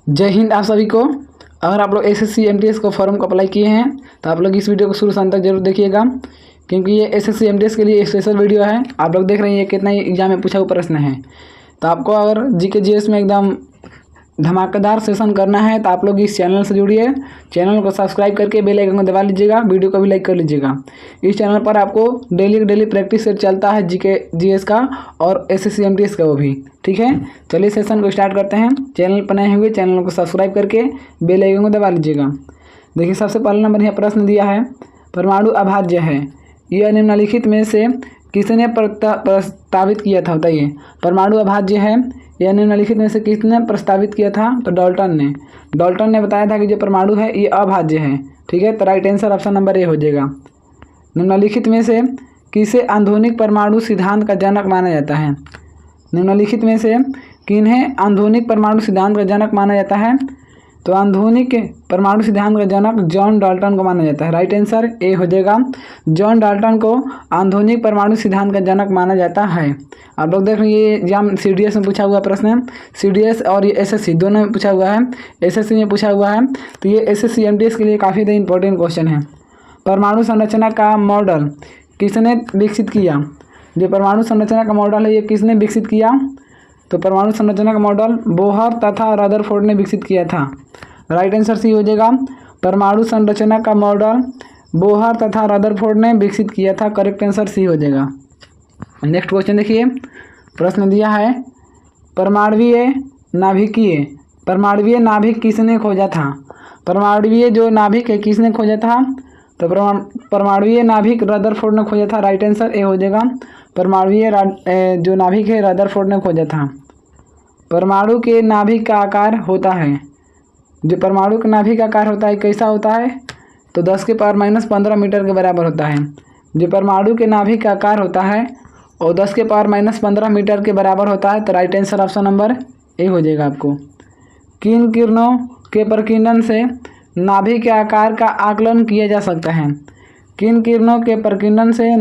जय हिंद आप सभी को। अगर आप लोग एसएससी एमटीएस को फॉर्म को अप्लाई किए हैं तो आप लोग इस वीडियो को शुरू से अंत तक जरूर देखिएगा, क्योंकि ये एसएससी एमटीएस के लिए स्पेशल वीडियो है। आप लोग देख रहे हैं ये कितना ही एग्जाम में पूछा हुआ प्रश्न है। तो आपको अगर जीके जीएस में एकदम धमाकेदार सेशन करना है तो आप लोग इस चैनल से जुड़िए। चैनल को सब्सक्राइब करके बेल आइकन को दबा लीजिएगा, वीडियो को भी लाइक कर लीजिएगा। इस चैनल पर आपको डेली प्रैक्टिस सेट चलता है जीके जीएस का और एसएससी एमटीएस का वो भी। ठीक है, चलिए सेशन को स्टार्ट करते हैं। चैनल पर नए हुए चैनल को सब्सक्राइब करके बेल आइकन को दबा लीजिएगा। देखिए सबसे पहला नंबर यहाँ प्रश्न दिया है, परमाणु अभाज्य है, यह निम्नलिखित में से किसने प्रस्तावित किया था? बताइए। परमाणु अभाज्य है, यह निम्नलिखित में से किसने प्रस्तावित किया था? तो डाल्टन ने बताया था कि जो परमाणु है ये अभाज्य है। ठीक है, तो right answer option number A हो जाएगा। निम्नलिखित में से किसे आधुनिक परमाणु सिद्धांत का जनक माना जाता है? निम्नलिखित में से किन्हें आधुनिक परमाणु सिद्धांत का जनक माना जाता है? तो आधुनिक परमाणु सिद्धांत का जनक जॉन डाल्टन को माना जाता है। राइट आंसर ए हो जाएगा। जॉन डाल्टन को आधुनिक परमाणु सिद्धांत का जनक माना जाता है। आप लोग देख रहे हैं ये एग्जाम सीडीएस में पूछा हुआ प्रश्न है। सीडीएस और ये एसएससी दोनों में पूछा हुआ है। एसएससी में पूछा हुआ है तो ये एसएससी एमटीएस के लिए काफ़ी इंपॉर्टेंट क्वेश्चन है। परमाणु संरचना का मॉडल किसने विकसित किया? जो परमाणु संरचना का मॉडल है ये किसने विकसित किया? तो परमाणु संरचना का मॉडल बोहर तथा रदरफोर्ड ने विकसित किया था। राइट आंसर सी हो जाएगा। परमाणु संरचना का मॉडल बोहर तथा रदरफोर्ड ने विकसित किया था। करेक्ट आंसर सी हो जाएगा। नेक्स्ट क्वेश्चन देखिए, प्रश्न दिया है, परमाणुवीय नाभिक किसने खोजा था? परमाणुवीय जो नाभिक है किसने खोजा था? तो परमाणुवीय नाभिक रदरफोर्ड ने खोजा था। राइट आंसर ए हो जाएगा। परमाणुवीय जो नाभिक है रदरफोर्ड ने खोजा था। परमाणु के नाभिक का आकार होता है, जो परमाणु का नाभिक का आकार होता है कैसा होता है? तो 10⁻⁻15 मीटर के बराबर होता है। जो परमाणु के नाभिक का आकार होता है और 10⁻⁻15 मीटर के बराबर होता है। तो right answer option number A हो जाएगा आपको। किन किरणों के प्रकीर्णन से नाभिक के आकार का आकलन किया जा सकता है? किन किरणों के प्रकीर्णन से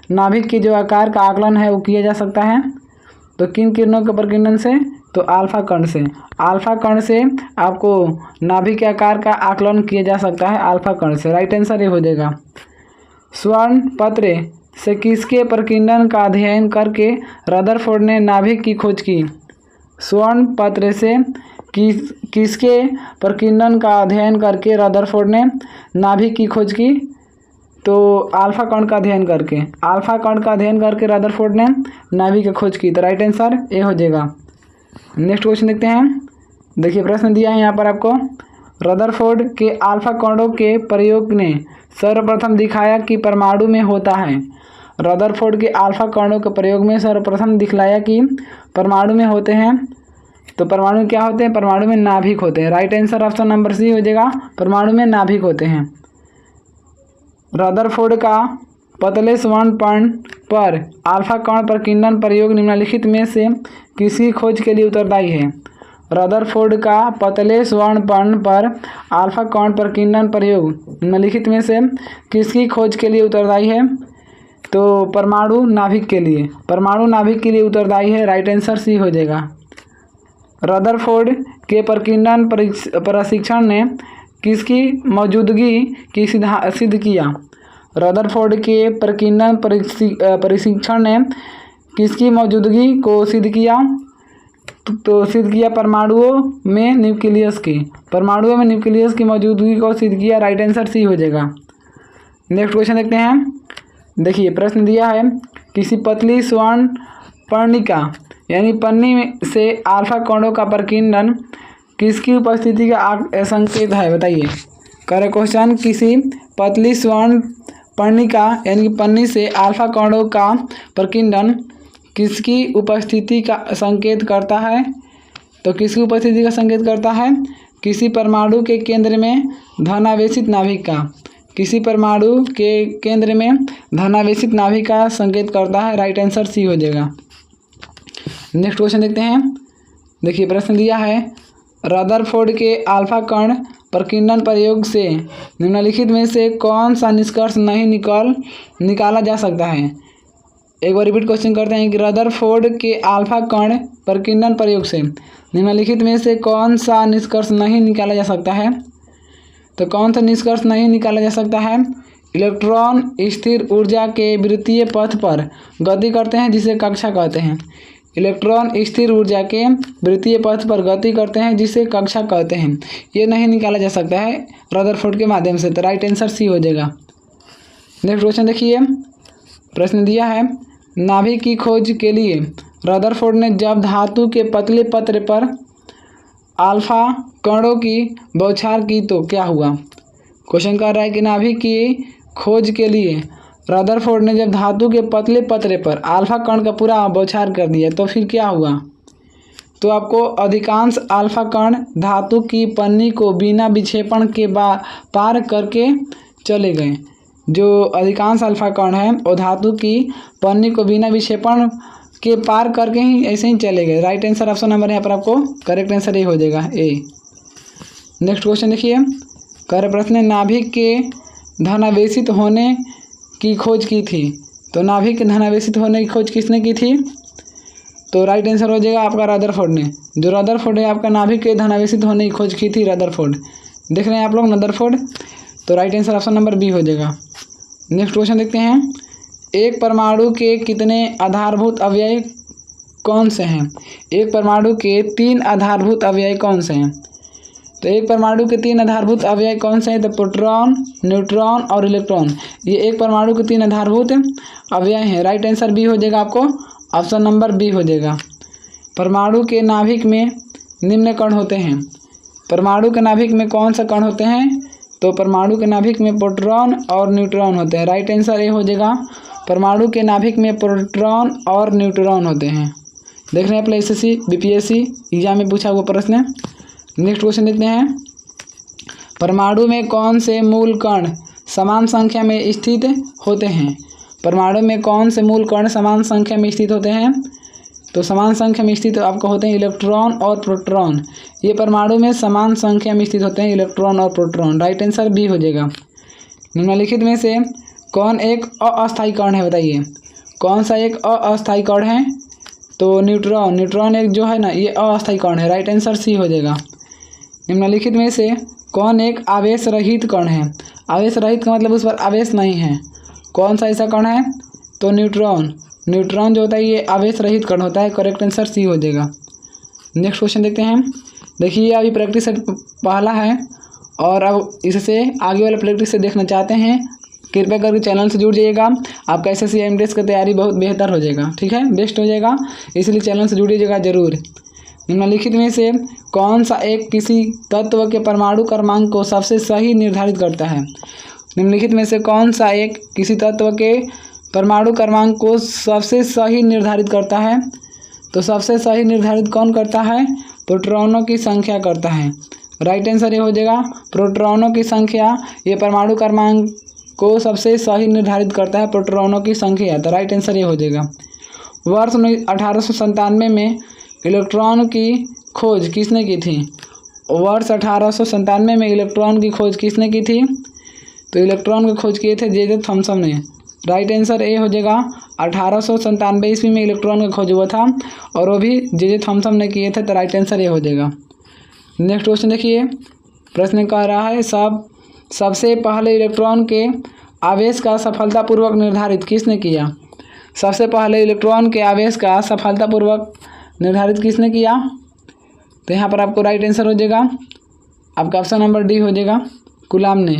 नाभिक के जो आकार का आकलन है वो किया जा सकता है? तो किन किरणों के प्रकीर्णन से? तो अल्फा कण से आपको नाभिक के आकार का आकलन किया जा सकता है अल्फा कण से। राइट आंसर ये हो जाएगा। स्वर्ण पत्र से किसके प्रकीर्णन का अध्ययन करके रदरफोर्ड ने नाभिक की खोज की? स्वर्ण पत्र से किसके प्रकीर्णन का अध्ययन करके रदरफोर्ड ने नाभिक की खोज की? तो अल्फा कण का अध्ययन करके रदरफोर्ड ने नाभिक की खोज की। तो राइट आंसर ए हो जाएगा। नेक्स्ट क्वेश्चन देखते हैं। देखिए प्रश्न दिया है यहाँ पर आपको, रदरफोर्ड के अल्फा कणों के प्रयोग ने सर्वप्रथम दिखाया कि परमाणु में होता है। रदरफोर्ड के अल्फा कणों के प्रयोग में सर्वप्रथम दिखलाया कि परमाणु में होते हैं। तो परमाणु क्या होते हैं? परमाणु में नाभिक होते हैं। Right answer option number C हो जाएगा। परमाणु में नाभिक होते हैं। रदरफोर्ड का पतले स्वर्ण पर्ण पर अल्फा कण प्रकीर्णन प्रयोग निम्नलिखित में से किसकी खोज के लिए उत्तरदायी है? रदरफोर्ड का पतले स्वर्ण पर्ण पर अल्फा कण प्रकीर्णन प्रयोग निम्नलिखित में से किसकी खोज के लिए उत्तरदायी है? तो परमाणु नाभिक के लिए उत्तरदायी है। राइट आंसर सी हो जाएगा। रदरफोर्ड के प्रकीर्णन प्रशिक्षण ने किसकी मौजूदगी की सिद्ध किया? रदरफोर्ड के प्रकीर्णन प्रशिक्षण ने किसकी मौजूदगी को सिद्ध किया? तो सिद्ध किया परमाणुओं में न्यूक्लियस की मौजूदगी को सिद्ध किया। राइट आंसर सी हो जाएगा। नेक्स्ट क्वेश्चन देखते हैं। देखिए प्रश्न दिया है, किसी पतली स्वर्ण पर्णिका यानी पन्नी से अल्फा कणों का प्रकीर्णन किसकी उपस्थिति का संकेत है? बताइए। करेक्ट क्वेश्चन, किसी पतली स्वर्ण पर्णिका यानी पन्नी से अल्फा कणों का प्रकीर्णन किसकी उपस्थिति का संकेत करता है? तो किसकी उपस्थिति का संकेत करता है? किसी परमाणु के केंद्र में धनावेशित नाभिक का संकेत करता है। राइट आंसर सी हो जाएगा। नेक्स्ट क्वेश्चन देखते हैं। देखिए प्रश्न दिया है, रदरफोर्ड के अल्फा कण प्रकीर्णन प्रयोग से निम्नलिखित में से कौन सा निष्कर्ष नहीं निकाला जा सकता है? एक बार रिपीट क्वेश्चन करते हैं कि रदरफोर्ड के अल्फा कण प्रकीर्णन प्रयोग से निम्नलिखित में से कौन सा निष्कर्ष नहीं निकाला जा सकता है। तो कौन सा निष्कर्ष नहीं निकाला जा सकता है। इलेक्ट्रॉन स्थिर ऊर्जा के वृत्तीय पथ पर गति करते हैं जिसे कक्षा कहते हैं। इलेक्ट्रॉन स्थिर ऊर्जा के वृत्तीय पथ पर गति करते हैं जिसे कक्षा कहते हैं। ये नहीं निकाला जा सकता है रदरफोर्ड के माध्यम से। तो राइट आंसर सी हो जाएगा। नेक्स्ट क्वेश्चन देखिए, प्रश्न दिया है नाभिक की खोज के लिए रदरफोर्ड ने जब धातु के पतले पत्र पर अल्फा कणों की बौछार की तो क्या हुआ। क्वेश्चन कर रहा है कि नाभिक की खोज के लिए रदरफोर्ड ने जब धातु के पतले पतरे पर अल्फा कण का पूरा बौछार कर दिया तो फिर क्या हुआ। तो आपको अधिकांश अल्फा कण धातु की पन्नी को बिना विक्षेपण के पार करके चले गए। जो अधिकांश अल्फा कण है वो धातु की पन्नी को बिना विक्षेपण के पार करके ही ऐसे ही चले गए। राइट आंसर ऑप्शन नंबर यहाँ पर आपको करेक्ट आंसर ये हो जाएगा ए। नेक्स्ट क्वेश्चन देखिए, कर प्रश्न नाभिक के धनावेशित होने की खोज की थी। तो नाभिक के धनावेशित होने की खोज किसने की थी। तो राइट आंसर हो जाएगा आपका रदरफोर्ड ने। जो रदरफोर्ड है आपका नाभिक के धनावेशित होने की खोज की थी रदरफोर्ड। देख रहे हैं आप लोग रदरफोर्ड। तो right answer option number B हो जाएगा। नेक्स्ट क्वेश्चन देखते हैं, एक परमाणु के कितने आधारभूत अवयव कौन से हैं। एक परमाणु के 3 आधारभूत अवयव कौन से हैं। तो एक परमाणु के 3 आधारभूत अवयव कौन से हैं। तो प्रोटॉन, न्यूट्रॉन और इलेक्ट्रॉन, ये एक परमाणु के 3 आधारभूत अवयव हैं। राइट आंसर बी हो जाएगा, आपको ऑप्शन नंबर बी हो जाएगा। परमाणु के नाभिक में निम्न कण होते हैं। परमाणु के नाभिक में कौन सा कण होते हैं। तो परमाणु के नाभिक में प्रोटॉन और न्यूट्रॉन होते हैं। राइट आंसर ए हो जाएगा, परमाणु के नाभिक में प्रोटॉन और न्यूट्रॉन होते हैं। देख रहे हैं अपने एसएससी बीपीएससी एग्जाम में पूछा हुआ प्रश्न। नेक्स्ट क्वेश्चन देखते हैं, परमाणु में कौन से मूल कण समान संख्या में स्थित होते हैं। परमाणु में कौन से मूल कण समान संख्या में स्थित होते हैं। तो समान संख्या में स्थित आपको होते हैं इलेक्ट्रॉन और प्रोटॉन। ये परमाणु में समान संख्या में स्थित होते हैं इलेक्ट्रॉन और प्रोटॉन। राइट आंसर बी हो जाएगा। निम्नलिखित में से कौन एक अस्थायी कण है, बताइए कौन सा एक अस्थायी कण है। तो न्यूट्रॉन, न्यूट्रॉन एक जो है ना ये अस्थायी कण है। राइट आंसर सी हो जाएगा। निम्नलिखित में से कौन एक आवेश रहित कण है। आवेश रहित का मतलब उस पर आवेश नहीं है। कौन सा ऐसा कण है। तो न्यूट्रॉन, न्यूट्रॉन जो होता है ये आवेश रहित कण होता है। करेक्ट आंसर सी हो जाएगा। नेक्स्ट क्वेश्चन देखते हैं, देखिए अभी प्रैक्टिस सेट पहला है और अब इससे आगे वाला प्रैक्टिस से देखना चाहते हैं कृपया करके चैनल से जुड़ जाइएगा। आपका एसएससी एमडीएस का तैयारी बहुत बेहतर हो जाएगा, ठीक है, बेस्ट हो जाएगा, इसलिए चैनल से जुड़िएगा जरूर। निम्नलिखित में से कौन सा एक किसी तत्व के परमाणु क्रमांक को सबसे सही निर्धारित करता है। निम्नलिखित में से कौन सा एक किसी तत्व के परमाणु क्रमांक को सबसे सही निर्धारित करता है। तो सबसे सही निर्धारित कौन करता है। प्रोटॉनों की संख्या करता है। राइट आंसर ये हो जाएगा, प्रोटॉनों की संख्या ये परमाणु क्रमांक को सबसे सही निर्धारित करता है, प्रोटॉनों की संख्या। तो राइट आंसर ये हो जाएगा। वर्ष 1897 में इलेक्ट्रॉन की खोज किसने की थी। वर्ष 1897 में इलेक्ट्रॉन की खोज किसने की थी। तो इलेक्ट्रॉन की खोज किए थे जे थॉमसन ने। राइट आंसर ए हो जाएगा। 1897 ईस्वी में इलेक्ट्रॉन का खोज हुआ था और वो भी जे थॉमसन ने किए थे। तो राइट आंसर ए हो जाएगा। नेक्स्ट क्वेश्चन देखिए, प्रश्न कह रहा है सबसे पहले इलेक्ट्रॉन के आवेश का सफलतापूर्वक निर्धारित किसने किया। सबसे पहले इलेक्ट्रॉन के आवेश का सफलतापूर्वक निर्धारित किसने किया। तो यहाँ पर आपको राइट आंसर हो जाएगा, आपका ऑप्शन नंबर डी हो जाएगा, कूलाम ने।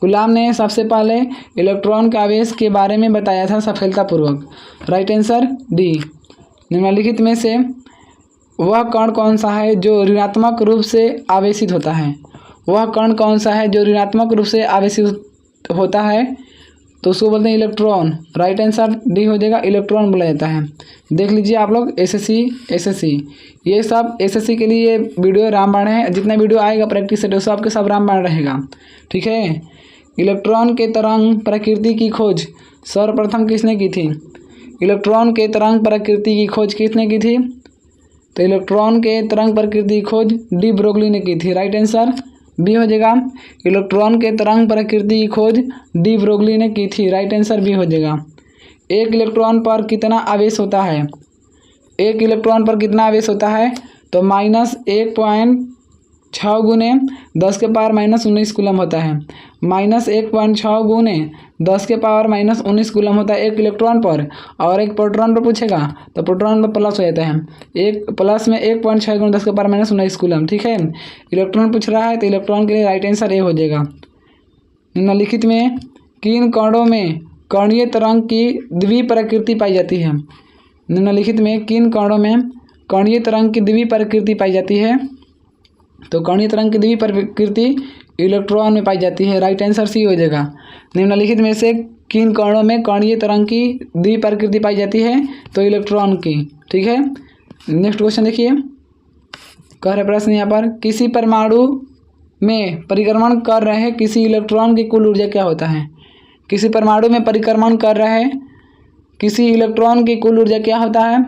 कूलाम ने सबसे पहले इलेक्ट्रॉन के आवेश के बारे में बताया था सफलतापूर्वक। Right answer D. निम्नलिखित में से वह कण कौन सा है जो ऋणात्मक रूप से आवेशित होता है। वह कण कौन सा है जो ऋणात्मक रूप से आवेशित होता है। तो उसको बोलते हैं इलेक्ट्रॉन। राइट आंसर डी हो जाएगा, इलेक्ट्रॉन बोला जाता है। देख लीजिए आप लोग एसएससी ये सब एसएससी के लिए वीडियो रामबाण है। जितना वीडियो आएगा प्रैक्टिस सेट सब के सब रामबाण रहेगा, ठीक है। इलेक्ट्रॉन के तरंग प्रकृति की खोज सर्वप्रथम किसने की थी। इलेक्ट्रॉन के तरंग प्रकृति की खोज किसने की थी। तो इलेक्ट्रॉन के तरंग प्रकृति की खोज डी ब्रोगली ने की थी। राइट आंसर बी हो जाएगा, इलेक्ट्रॉन के तरंग प्रकृति की खोज डी ब्रोगली ने की थी। राइट आंसर बी हो जाएगा। एक इलेक्ट्रॉन पर कितना आवेश होता है? एक इलेक्ट्रॉन पर कितना आवेश होता है? तो -1.6 गुने 10⁻−19 कूलम होता है। -1.6 गुने 10⁻−19 कूलम होता है एक इलेक्ट्रॉन पर। और एक प्रोटॉन पर पूछेगा तो प्रोटॉन पर प्लस हो जाता है, एक प्लस में 1.6 गुने 10⁻−19 कूलम। ठीक है, इलेक्ट्रॉन पूछ रहा है तो इलेक्ट्रॉन के लिए राइट आंसर ए हो जाएगा। निम्नलिखित में किन कणों में कणीय तरंग की द्विप्रकृति पाई जाती है? निम्नलिखित में किन कणों में कणीय तरंग की द्विप्रकृति पाई जाती है? तो कणीय तरंग की द्विप्रकृति इलेक्ट्रॉन में पाई जाती है। राइट आंसर सी हो जाएगा। निम्नलिखित में से किन कणों में कणीय तरंग की द्विप्रकृति पाई जाती है? तो इलेक्ट्रॉन की। ठीक है, नेक्स्ट क्वेश्चन देखिए, कह रहे प्रश्न यहाँ पर, किसी परमाणु में परिक्रमण कर रहे किसी इलेक्ट्रॉन की कुल ऊर्जा क्या होता है? किसी परमाणु में परिक्रमण कर रहे किसी इलेक्ट्रॉन की कुल ऊर्जा क्या होता है?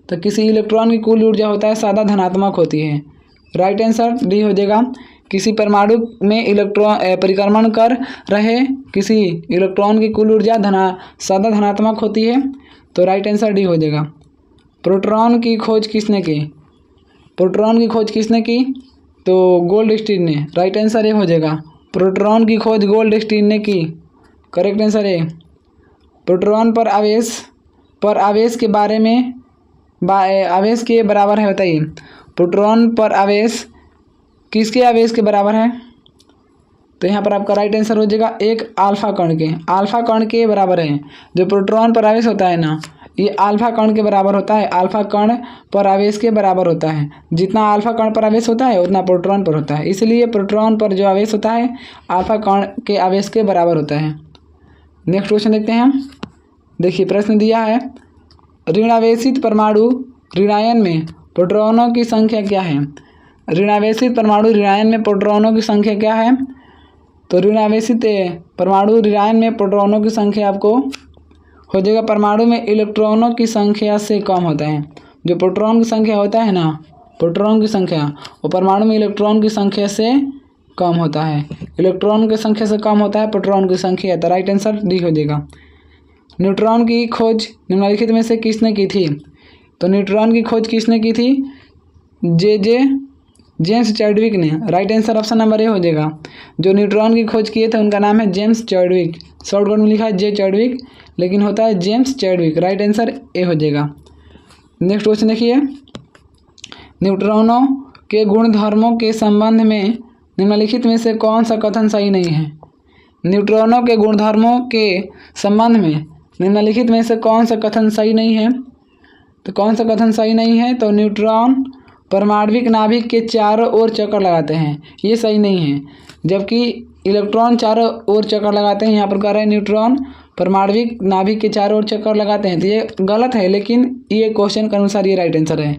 तो किसी इलेक्ट्रॉन की कुल ऊर्जा होता है सादा धनात्मक होती है। राइट आंसर डी हो जाएगा। किसी परमाणु में इलेक्ट्रॉन परिक्रमण कर रहे किसी इलेक्ट्रॉन की कुल ऊर्जा सादा धनात्मक होती है। तो राइट आंसर डी हो जाएगा। प्रोटॉन की खोज किसने की? प्रोटॉन की खोज किसने की? तो गोल्डस्टीन ने। राइट आंसर ए हो जाएगा। प्रोटॉन की खोज गोल्डस्टीन ने की। Correct answer A. प्रोटॉन पर आवेश के बारे में आवेश के बराबर है, बताइए। प्रोटॉन पर आवेश किसके आवेश के बराबर है? तो यहाँ पर आपका राइट आंसर हो जाएगा एक अल्फा कण के बराबर है। जो प्रोटॉन पर आवेश होता है ना, ये अल्फा कण के बराबर होता है। अल्फा कण पर आवेश के बराबर होता है। जितना अल्फा कण पर आवेश होता है उतना प्रोटॉन पर होता है। इसलिए प्रोटॉन पर जो आवेश होता है अल्फा कण के आवेश के बराबर होता है। नेक्स्ट क्वेश्चन देखते हैं। देखिए प्रश्न दिया है, ऋणावेशित परमाणु ऋणायन में प्रोटॉनों की संख्या क्या है? ऋणावेशित परमाणु ऋणायन में प्रोटॉनों की संख्या क्या है? तो ऋणावेशित परमाणु ऋणायन में प्रोटॉनों की संख्या आपको हो जाएगा, परमाणु में इलेक्ट्रॉनों की संख्या से कम होता है। जो प्रोटॉन की संख्या होता है ना, प्रोटॉन की संख्या, वो परमाणु में इलेक्ट्रॉन की संख्या से कम होता है। इलेक्ट्रॉन की संख्या से कम होता है प्रोटॉन की संख्या। तो राइट आंसर डी हो जाएगा। न्यूट्रॉन की खोज निम्नलिखित में से किसने की थी? तो न्यूट्रॉन की खोज किसने की थी? जेम्स चैडविक ने। Right answer option number A हो जाएगा। जो न्यूट्रॉन की खोज किए थे उनका नाम है जेम्स चैडविक। शॉर्टकट में लिखा है जे चैडविक, लेकिन होता है James Chadwick. Right answer A हो जाएगा। नेक्स्ट क्वेश्चन देखिए, न्यूट्रॉनों के गुणधर्मों के संबंध में निम्नलिखित में से कौन सा कथन सही नहीं है? न्यूट्रॉनों के गुणधर्मों के संबंध में निम्नलिखित में से कौन सा कथन सही नहीं है? तो कौन सा कथन सही नहीं है? तो न्यूट्रॉन परमाणविक नाभिक के चारों ओर चक्कर लगाते हैं, ये सही नहीं है। जबकि इलेक्ट्रॉन चारों ओर चक्कर लगाते हैं। यहाँ पर कह रहे हैं न्यूट्रॉन परमाणविक नाभिक के चारों ओर चक्कर लगाते हैं, तो ये गलत है। लेकिन ये क्वेश्चन के अनुसार ये राइट आंसर है।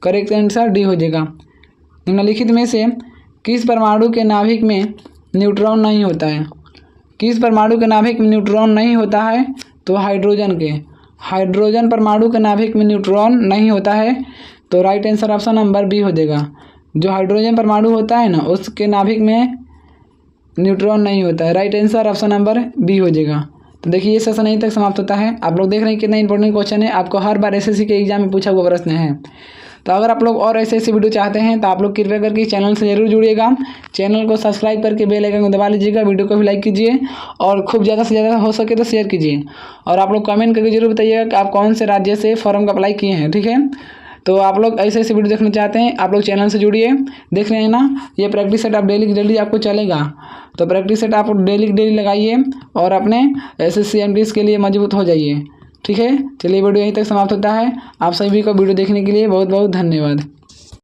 करेक्ट आंसर डी हो जाएगा। निम्नलिखित में से किस परमाणु के नाभिक में न्यूट्रॉन नहीं होता है? किस परमाणु के नाभिक में न्यूट्रॉन नहीं होता है? तो हाइड्रोजन परमाणु के नाभिक में न्यूट्रॉन नहीं होता है। तो right answer option number B हो जाएगा। जो हाइड्रोजन परमाणु होता है ना, उसके नाभिक में न्यूट्रॉन नहीं होता है। Right answer option number B हो जाएगा। तो देखिए ये सेशन यहीं तक समाप्त होता है। आप लोग देख रहे हैं कितना इंपॉर्टेंट क्वेश्चन है, आपको हर बार एसएससी के एग्जाम में पूछा हुआ प्रश्न है। तो अगर आप लोग और ऐसे वीडियो चाहते हैं तो आप लोग कृपया करके चैनल से जरूर जुड़िएगा। चैनल को सब्सक्राइब करके बेल आइकन को दबा लीजिएगा। वीडियो को भी लाइक कीजिए और खूब ज़्यादा से ज़्यादा हो सके तो शेयर कीजिए। और आप लोग कमेंट करके जरूर बताइएगा कि आप कौन से राज्य से फॉर्म का अप्लाई किए हैं। ठीक है, तो आप लोग ऐसे वीडियो देखना चाहते हैं, आप लोग चैनल से जुड़िए। देख रहे हैं ना, ये प्रैक्टिस सेट आप डेली आपको चलेगा। तो प्रैक्टिस सेट आप डेली लगाइए और अपने एसएससी एमटीएस के लिए मजबूत हो जाइए। ठीक है, चलिए वीडियो यहीं तक समाप्त होता है। आप सभी को वीडियो देखने के लिए बहुत बहुत धन्यवाद।